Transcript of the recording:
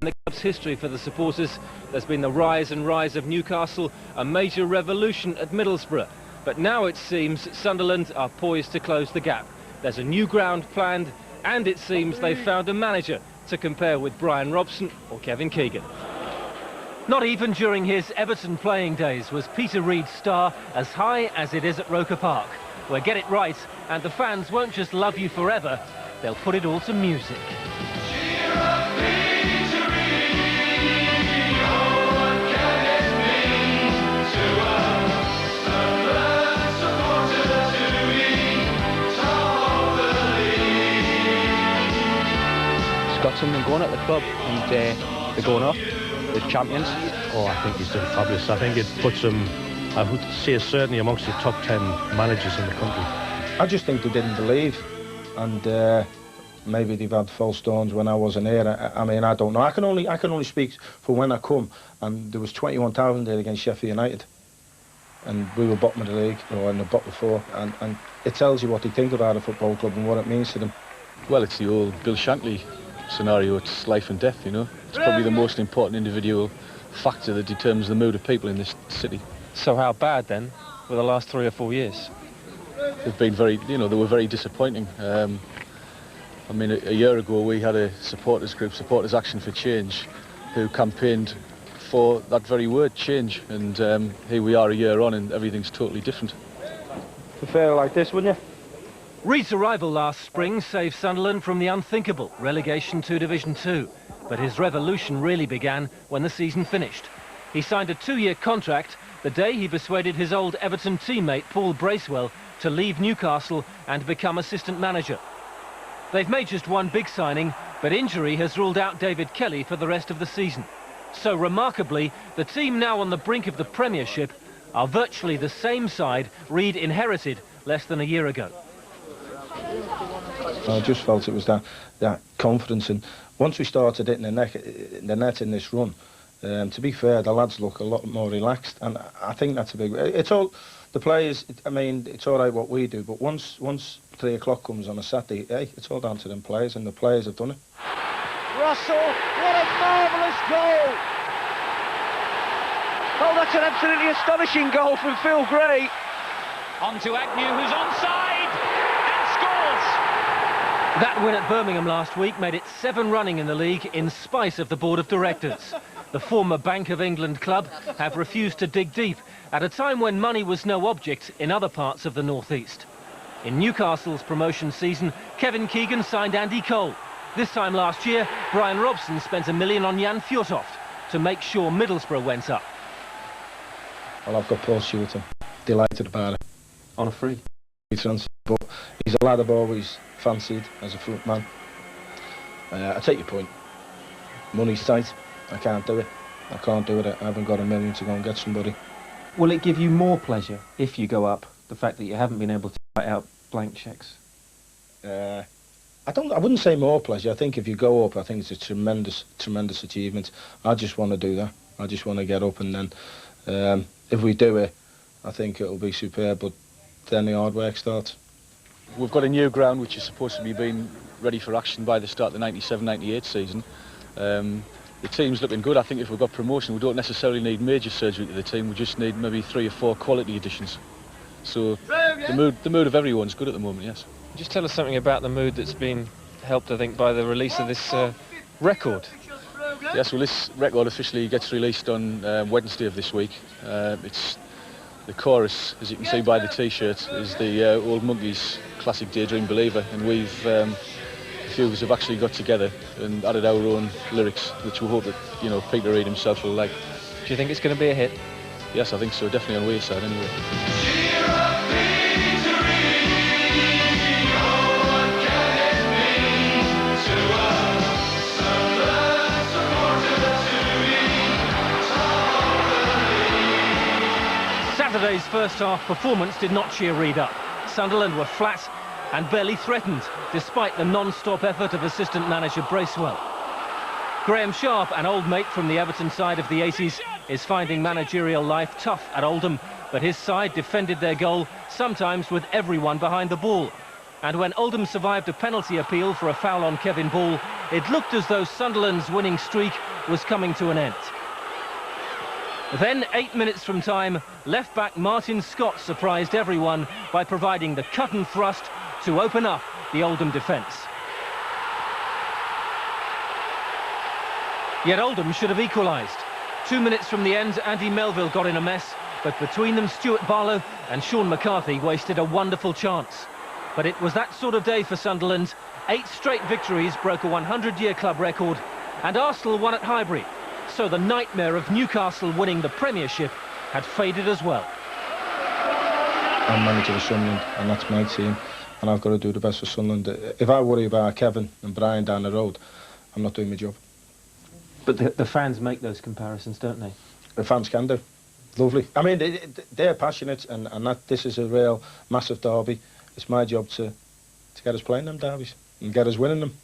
in the club's history for the supporters. There's been the rise and rise of Newcastle, a major revolution at Middlesbrough. But now it seems Sunderland are poised to close the gap. There's a new ground planned, and it seems they've found a manager to compare with Brian Robson or Kevin Keegan. Not even during his Everton playing days was Peter Reid's star as high as it is at Roker Park, where get it right and the fans won't just love you forever, they'll put it all to music. He's got something going at the club, and they're going off as champions. Oh, I think he's done fabulous. I think it puts him, I would say, certainly amongst the top 10 managers in the country. I just think they didn't believe, and maybe they've had false dawns when I wasn't here. I mean, I don't know. I can only speak for when I come, and there was 21,000 there against Sheffield United, and we were bottom of the league, or in the bottom four, and it tells you what they think about a football club and what it means to them. Well, it's the old Bill Shankly scenario. It's life and death, you know. It's probably the most important individual factor that determines the mood of people in this city. So how bad then were the last 3 or 4 years? They've been very, you know, they were very disappointing. I mean, a year ago we had a supporters group, Supporters Action for Change, who campaigned for that very word, change, and here we are a year on and everything's totally different. Prefer like this, wouldn't you? Reid's arrival last spring saved Sunderland from the unthinkable, relegation to Division 2. But his revolution really began when the season finished. He signed a 2-year contract the day he persuaded his old Everton teammate Paul Bracewell to leave Newcastle and become assistant manager. They've made just one big signing, but injury has ruled out David Kelly for the rest of the season. So remarkably, the team now on the brink of the Premiership are virtually the same side Reid inherited less than a year ago. I just felt it was that confidence, and once we started hitting the net in this run, to be fair, the lads look a lot more relaxed, and I think that's a big. It's all the players. I mean, it's all right what we do, but once 3 o'clock comes on a Saturday, hey, it's all down to them players, and the players have done it. Russell, what a marvellous goal! Oh, that's an absolutely astonishing goal from Phil Gray. On to Agnew, who's onside and scores! That win at Birmingham last week made it 7 running in the league in spite of the board of directors. The former Bank of England club have refused to dig deep at a time when money was no object in other parts of the North East. In Newcastle's promotion season, Kevin Keegan signed Andy Cole. This time last year, Brian Robson spent $1 million on Jan Fjortoft to make sure Middlesbrough went up. Well, I've got Paul Stewart, delighted about it. On a free transfer, but he's a lad I've always fancied as a front man. I take your point. Money's tight. I can't do it. I can't do it. I haven't got $1 million to go and get somebody. Will it give you more pleasure if you go up, the fact that you haven't been able to write out blank cheques? I wouldn't say more pleasure. I think if you go up, I think it's a tremendous achievement. I just want to do that. I just want to get up, and then if we do it, I think it'll be superb, but then the hard work starts. We've got a new ground which is supposed to be being ready for action by the start of the 97-98 season. The team's looking good. I think if we've got promotion, we don't necessarily need major surgery to the team. We just need maybe 3 or 4 quality additions. So the mood of everyone's good at the moment, yes. Just tell us something about the mood that's been helped, I think, by the release of this record. Yes, well, this record officially gets released on Wednesday of this week. It's the chorus, as you can see by the T-shirt, is the Old Monkeys classic Daydream Believer, and we've a few of us have actually got together and added our own lyrics, which we hope that, you know, Peter Reid himself will like. Do you think it's going to be a hit? Yes, I think so, definitely on Wayside anyway. Saturday's first-half performance did not cheer Reid up. Sunderland were flat and barely threatened, despite the non-stop effort of assistant manager Bracewell. Graham Sharp, an old mate from the Everton side of the 80s, is finding managerial life tough at Oldham, but his side defended their goal, sometimes with everyone behind the ball. And when Oldham survived a penalty appeal for a foul on Kevin Ball, it looked as though Sunderland's winning streak was coming to an end. Then, 8 minutes from time, left-back Martin Scott surprised everyone by providing the cut and thrust to open up the Oldham defence. Yet Oldham should have equalised. 2 minutes from the end, Andy Melville got in a mess, but between them Stuart Barlow and Sean McCarthy wasted a wonderful chance. But it was that sort of day for Sunderland. 8 straight victories broke a 100-year club record, and Arsenal won at Highbury. So the nightmare of Newcastle winning the Premiership had faded as well. I'm manager of Sunderland, and that's my team, and I've got to do the best for Sunderland. If I worry about Kevin and Brian down the road, I'm not doing my job. But the fans make those comparisons, don't they? The fans can do. Lovely. I mean, they're passionate, and this is a real massive derby. It's my job to get us playing them derbies and get us winning them.